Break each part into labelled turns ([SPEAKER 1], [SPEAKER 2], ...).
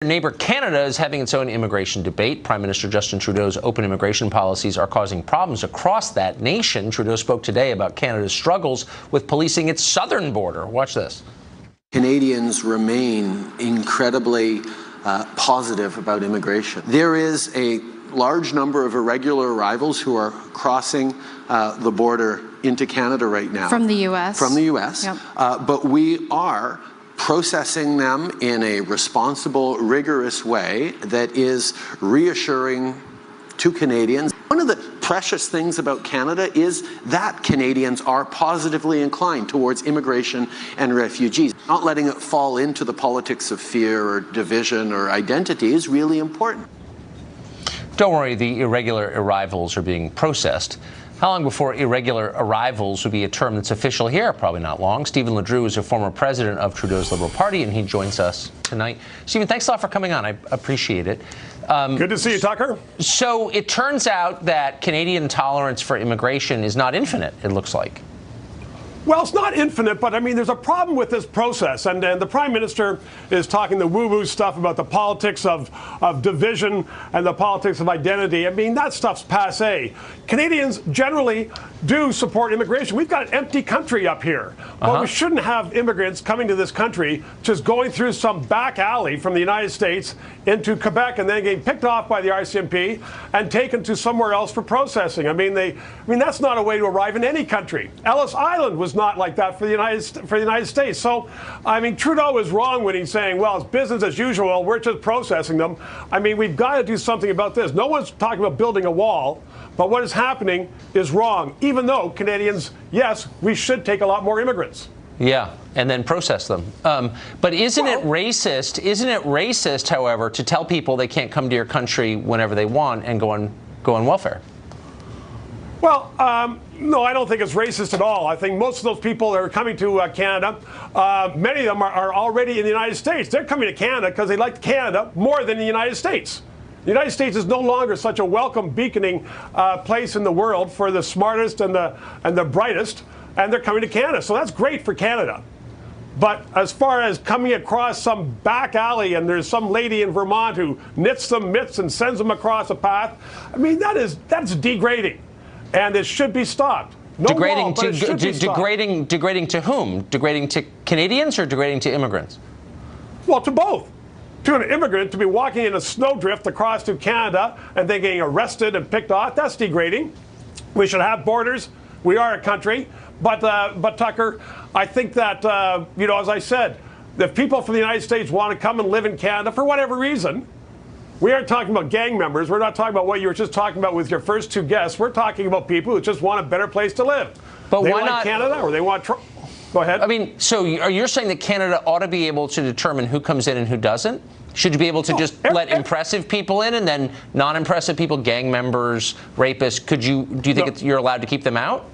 [SPEAKER 1] Neighbor Canada is having its own immigration debate. Prime Minister Justin Trudeau's open immigration policies are causing problems across that nation. Trudeau spoke today about Canada's struggles with policing its southern border. Watch this.
[SPEAKER 2] Canadians remain incredibly positive about immigration. There is a large number of irregular arrivals who are crossing the border into Canada right now.
[SPEAKER 3] From the U.S.
[SPEAKER 2] From the U.S.
[SPEAKER 3] Yep.
[SPEAKER 2] But we are processing them in a responsible, rigorous way that is reassuring to Canadians. One of the precious things about Canada is that Canadians are positively inclined towards immigration and refugees. Not letting it fall into the politics of fear or division or identity is really important.
[SPEAKER 1] Don't worry, the irregular arrivals are being processed. How long before irregular arrivals would be a term that's official here? Probably not long. Stephen Ledrew is a former president of Trudeau's Liberal Party, and he joins us tonight. Stephen, thanks a lot for coming on. I appreciate it.
[SPEAKER 4] Good to see you, Tucker.
[SPEAKER 1] So it turns out that Canadian tolerance for immigration is not infinite, it looks like.
[SPEAKER 4] Well, it's not infinite, but I mean, there's a problem with this process. And the Prime Minister is talking the woo-woo stuff about the politics of division and the politics of identity. I mean, that stuff's passé. Canadians generally do support immigration. We've got an empty country up here. But we shouldn't have immigrants coming to this country just going through some back alley from the United States into Quebec and then getting picked off by the RCMP and taken to somewhere else for processing. I mean, that's not a way to arrive in any country. Ellis Island was not like that for the United States. So, I mean, Trudeau is wrong when he's saying, well, it's business as usual, we're just processing them. I mean, we've got to do something about this. No one's talking about building a wall, but what is happening is wrong, even though Canadians, yes, we should take a lot more immigrants.
[SPEAKER 1] Yeah, and then process them. But isn't it racist? Isn't it racist, however, to tell people they can't come to your country whenever they want and go on welfare?
[SPEAKER 4] Well, no, I don't think it's racist at all. I think most of those people that are coming to Canada, many of them are already in the United States. They're coming to Canada because they like Canada more than the United States. The United States is no longer such a welcome, beaconing place in the world for the smartest and the brightest, and they're coming to Canada. So that's great for Canada. But as far as coming across some back alley and there's some lady in Vermont who knits some mitts and sends them across a path, I mean, that's degrading. And it should be stopped. No
[SPEAKER 1] degrading
[SPEAKER 4] wall, but it should be stopped.
[SPEAKER 1] Degrading to whom? Degrading to Canadians or degrading to immigrants?
[SPEAKER 4] Well, to both. To an immigrant to be walking in a snowdrift across to Canada and then getting arrested and picked off, that's degrading. We should have borders. We are a country. But Tucker, I think that, as I said, if people from the United States want to come and live in Canada for whatever reason, we aren't talking about gang members. We're not talking about what you were just talking about with your first two guests. We're talking about people who just want a better place to live.
[SPEAKER 1] But
[SPEAKER 4] they
[SPEAKER 1] why
[SPEAKER 4] like
[SPEAKER 1] not
[SPEAKER 4] Canada or they want Go ahead.
[SPEAKER 1] I mean, so you're saying that Canada ought to be able to determine who comes in and who doesn't? Should you be able to just let impressive people in and then non-impressive people, gang members, rapists, do you think you're allowed to keep them out?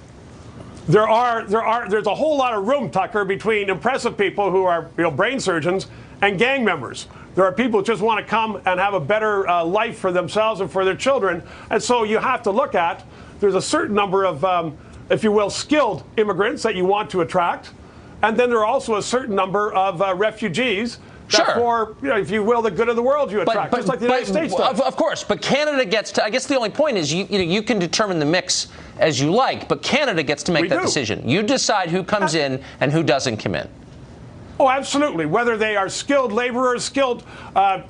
[SPEAKER 4] There's a whole lot of room, Tucker, between impressive people who are brain surgeons and gang members. There are people who just want to come and have a better life for themselves and for their children. And so you have to look at, there's a certain number of, if you will, skilled immigrants that you want to attract. And then there are also a certain number of refugees that for, if you will, the good of the world you attract, just like the United States does.
[SPEAKER 1] Of course, but Canada gets to, I guess the only point is you can determine the mix as you like, but Canada gets to make that decision. You decide who comes in and who doesn't come in.
[SPEAKER 4] Oh, absolutely. Whether they are skilled laborers, skilled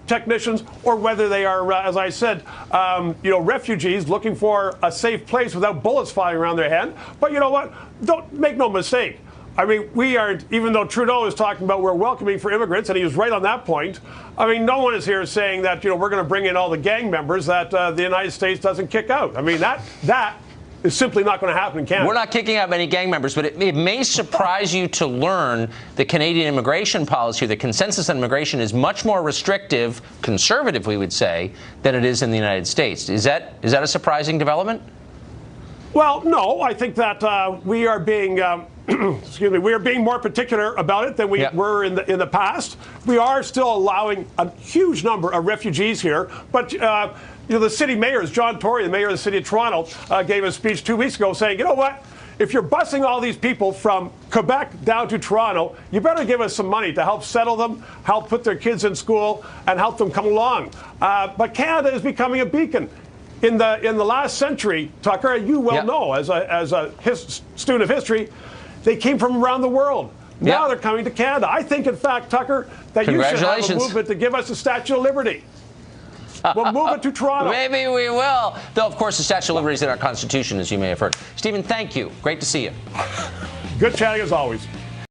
[SPEAKER 4] technicians, or whether they are, as I said, refugees looking for a safe place without bullets flying around their head. But you know what? Don't make no mistake. I mean, we are, even though Trudeau is talking about we're welcoming for immigrants, and he was right on that point, I mean, no one is here saying that, we're going to bring in all the gang members that the United States doesn't kick out. I mean, that is simply not going to happen in Canada.
[SPEAKER 1] We're not kicking out many gang members, but it may surprise you to learn the Canadian immigration policy, the consensus on immigration is much more restrictive, conservative, we would say, than it is in the United States. Is that a surprising development?
[SPEAKER 4] Well, no. I think that we are being we are being more particular about it than we were in the past. We are still allowing a huge number of refugees here, but the city mayors, John Tory, the mayor of the city of Toronto, gave a speech 2 weeks ago saying, you know what? if you're busing all these people from Quebec down to Toronto, you better give us some money to help settle them, help put their kids in school, and help them come along. But Canada is becoming a beacon. In the last century, Tucker, you well know, as a student of history, they came from around the world. Now they're coming to Canada. I think, in fact, Tucker, that you should have a movement to give us a Statue of Liberty. We'll move it to Toronto.
[SPEAKER 1] Maybe we will. Though, of course, the Statue of Liberty is in our Constitution, as you may have heard. Stephen, thank you. Great to see you.
[SPEAKER 4] Good chatting as always.